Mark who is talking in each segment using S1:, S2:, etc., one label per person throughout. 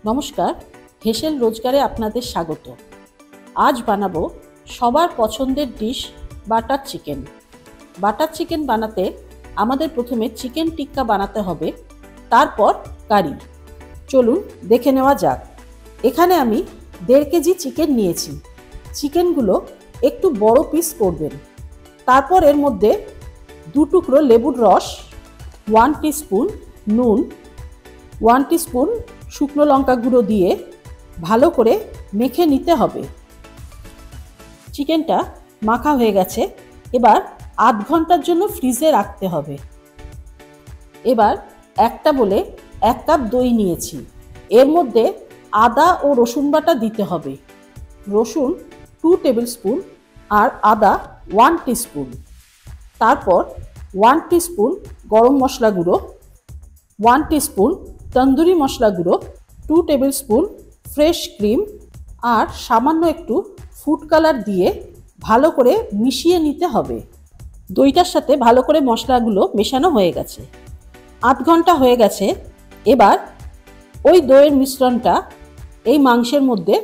S1: নমস্কার, হেসেল রোজগারে আপনাদের স্বাগত। আজ বানাবো সবার পছন্দের dish butter chicken. Butter chicken বানাতে আমাদের প্রথমে চিকেন টিক্কা বানাতে হবে, তারপর কারি। চলুন দেখে নেওয়া যাক। এখানে আমি 1.5 কেজি চিকেন নিয়েছি। চিকেনগুলো একটু বড় পিস করবেন। তারপর এর মধ্যে 2 টুকরো লেবুর রস, 1 টিস্পুন নুন, 1 টিস্পুন শুকনো লঙ্কা গুঁড়ো দিয়ে ভালো করে মেখে নিতে হবে। চিকেনটা মাখা হয়ে গেছে, এবার আধ ঘন্টার জন্য ফ্রিজে রাখতে হবে। এবার একটা বলে 1 কাপ দই নিয়েছি। এর মধ্যে আদা ও রসুন বাটা দিতে হবে। রসুন 2 টেবিল স্পুন আর আদা 1 টিস্পুন। তারপর 1 টিস্পুন গরম মশলা গুঁড়ো, 1 টিস্পুন তন্দুরি মশলা গুঁড়ো, 2 টেবিল স্পুন ফ্রেশ ক্রিম আর সামান্য একটু ফুড কালার দিয়ে ভালো করে মিশিয়ে নিতে হবে। দইটার সাথে ভালো করে মশলাগুলো মেশানো হয়ে গেছে। আধ ঘন্টা হয়ে গেছে। এবার ওই দইয়ের মিশ্রণটা এই মাংসের মধ্যে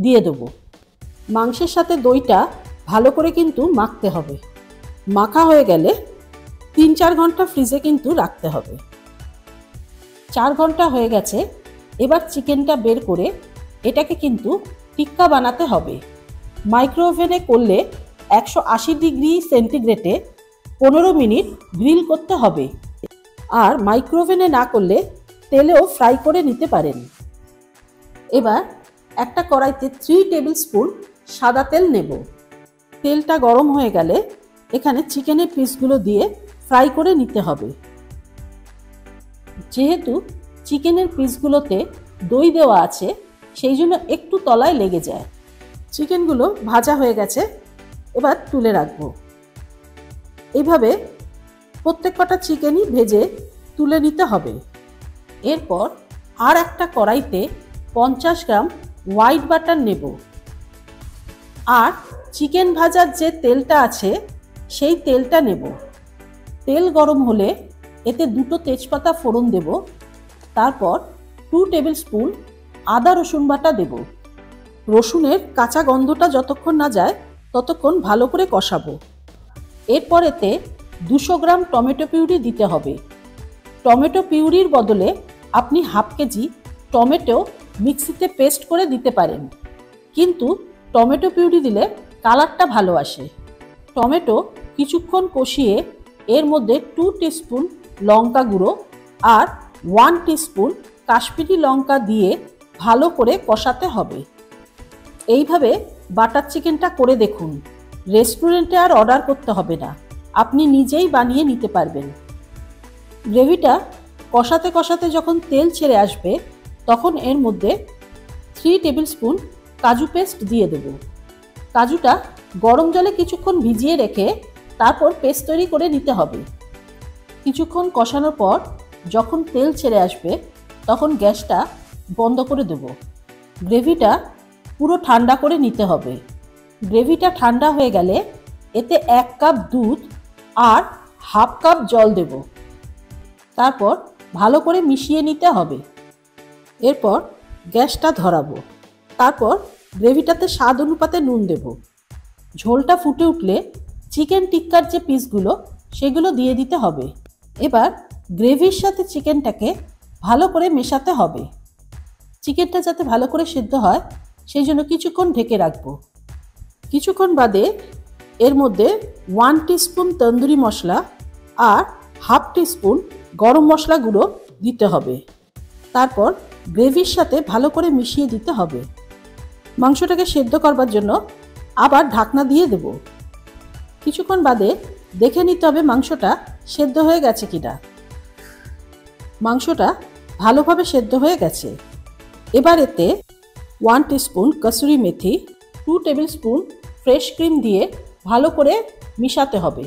S1: দিয়ে দেবো। মাংসের সাথে দইটা ভালো করে কিন্তু মাখতে হবে। মাখা হয়ে গেলে 3-4 ঘন্টা ফ্রিজে কিন্তু রাখতে হবে। 4 ঘন্টা হয়ে গেছে। এবার চিকেনটা বের করে এটাকে কিন্তু টিক্কা বানাতে হবে। মাইক্রো ওভেনে করলে 180 ডিগ্রি সেন্টিগ্রেডে 15 মিনিট গ্রিল করতে হবে। আর মাইক্রো ওভেনে না করলে তেলেও ফ্রাই করে নিতে পারেন। এবার একটা কড়াইতে 3 টেবিল স্পুন সাদা তেল নেব। তেলটা গরম হয়ে গেলে এখানে চিকেনের পিসগুলো দিয়ে ফ্রাই করে নিতে হবে। যেহেতু চিকেনের পিসগুলোতে দই দেওয়া আছে, সেই জন্য একটু তলায় লেগে যায়। চিকেনগুলো ভাজা হয়ে গেছে, এবার তুলে রাখবো। এইভাবে প্রত্যেক কটা চিকেনই ভেজে তুলে নিতে হবে। এরপর আর একটা কড়াইতে 50 গ্রাম হোয়াইট বাটার নেব। আর চিকেন ভাজার যে তেলটা আছে সেই তেলটা নেব। তেল গরম হলে এতে 2টো তেজপাতা ফোড়ন দেব। তারপর 2 টেবিল স্পুন আদা রসুন বাটা দেব। রসুনের কাঁচা গন্ধটা যতক্ষণ না যায় ততক্ষণ ভালো করে কষাবো। এরপর এতে 200 গ্রাম টমেটো পিউরি দিতে হবে। টমেটো পিউরির বদলে আপনি হাফ কেজি টমেটো মিক্সিতে পেস্ট করে দিতে পারেন, কিন্তু টমেটো পিউরি দিলে কালারটা ভালো আসে। টমেটো কিছুক্ষণ কষিয়ে এর মধ্যে 2 টিস্পুন লঙ্কা গুঁড়ো আর 1 টিস্পুন কাশ্মীরি লঙ্কা দিয়ে ভালো করে কষাতে হবে। এইভাবে বাটার চিকেনটা করে দেখুন। রেস্টুরেন্টে আর অর্ডার করতে হবে না, আপনি নিজেই বানিয়ে নিতে পারবেন। গ্রেভিটা কষাতে কষাতে যখন তেল ছেড়ে আসবে, তখন এর মধ্যে 3 টেবিল স্পুন কাজু পেস্ট দিয়ে দেব। কাজুটা গরম জলে কিছুক্ষণ ভিজিয়ে রেখে তারপর পেস্ট তৈরি করে নিতে হবে। কিছুক্ষণ কষানোর পর যখন তেল ছেড়ে আসবে, তখন গ্যাসটা বন্ধ করে দেব। গ্রেভিটা পুরো ঠান্ডা করে নিতে হবে। গ্রেভিটা ঠান্ডা হয়ে গেলে এতে 1 কাপ দুধ আর হাফ কাপ জল দেব। তারপর ভালো করে মিশিয়ে নিতে হবে। এরপর গ্যাসটা ধরাবো। তারপর গ্রেভিটাতে স্বাদ অনুপাতে নুন দেব। ঝোলটা ফুটে উঠলে চিকেন টিক্কার যে পিসগুলো সেগুলো দিয়ে দিতে হবে। এবার গ্রেভির সাথে চিকেনটাকে ভালো করে মেশাতে হবে। চিকেনটা যাতে ভালো করে সেদ্ধ হয় সেই জন্য কিছুক্ষণ ঢেকে রাখবো। কিছুক্ষণ বাদে এর মধ্যে 1 টিস্পুন তন্দুরি মশলা আর হাফ টিস্পুন গরম মশলা গুঁড়ো দিতে হবে। তারপর গ্রেভির সাথে ভালো করে মিশিয়ে দিতে হবে। মাংসটাকে সেদ্ধ করবার জন্য আবার ঢাকনা দিয়ে দেব। কিছুক্ষণ বাদে দেখে নিতে হবে মাংসটা সেদ্ধ হয়ে গেছে কিনা। মাংসটা ভালোভাবে সেদ্ধ হয়ে গেছে। এবার এতে 1 teaspoon kasuri methi, 2 table spoon fresh cream দিয়ে ভালো করে মিশাতে হবে।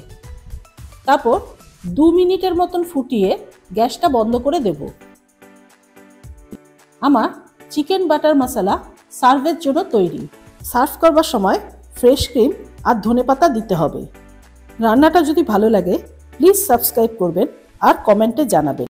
S1: তারপর 2 মিনিটের মতন ফুটিয়ে গ্যাসটা বন্ধ করে দেব। আমার চিকেন বাটার মশলা সার্ভের জন্য তৈরি। সার্ভ করবার সময় ফ্রেশ ক্রিম আর ধনেপাতা দিতে হবে। রান্নাটা যদি ভালো লাগে প্লিজ সাবস্ক্রাইব করবেন আর কমেন্টে জানাবেন।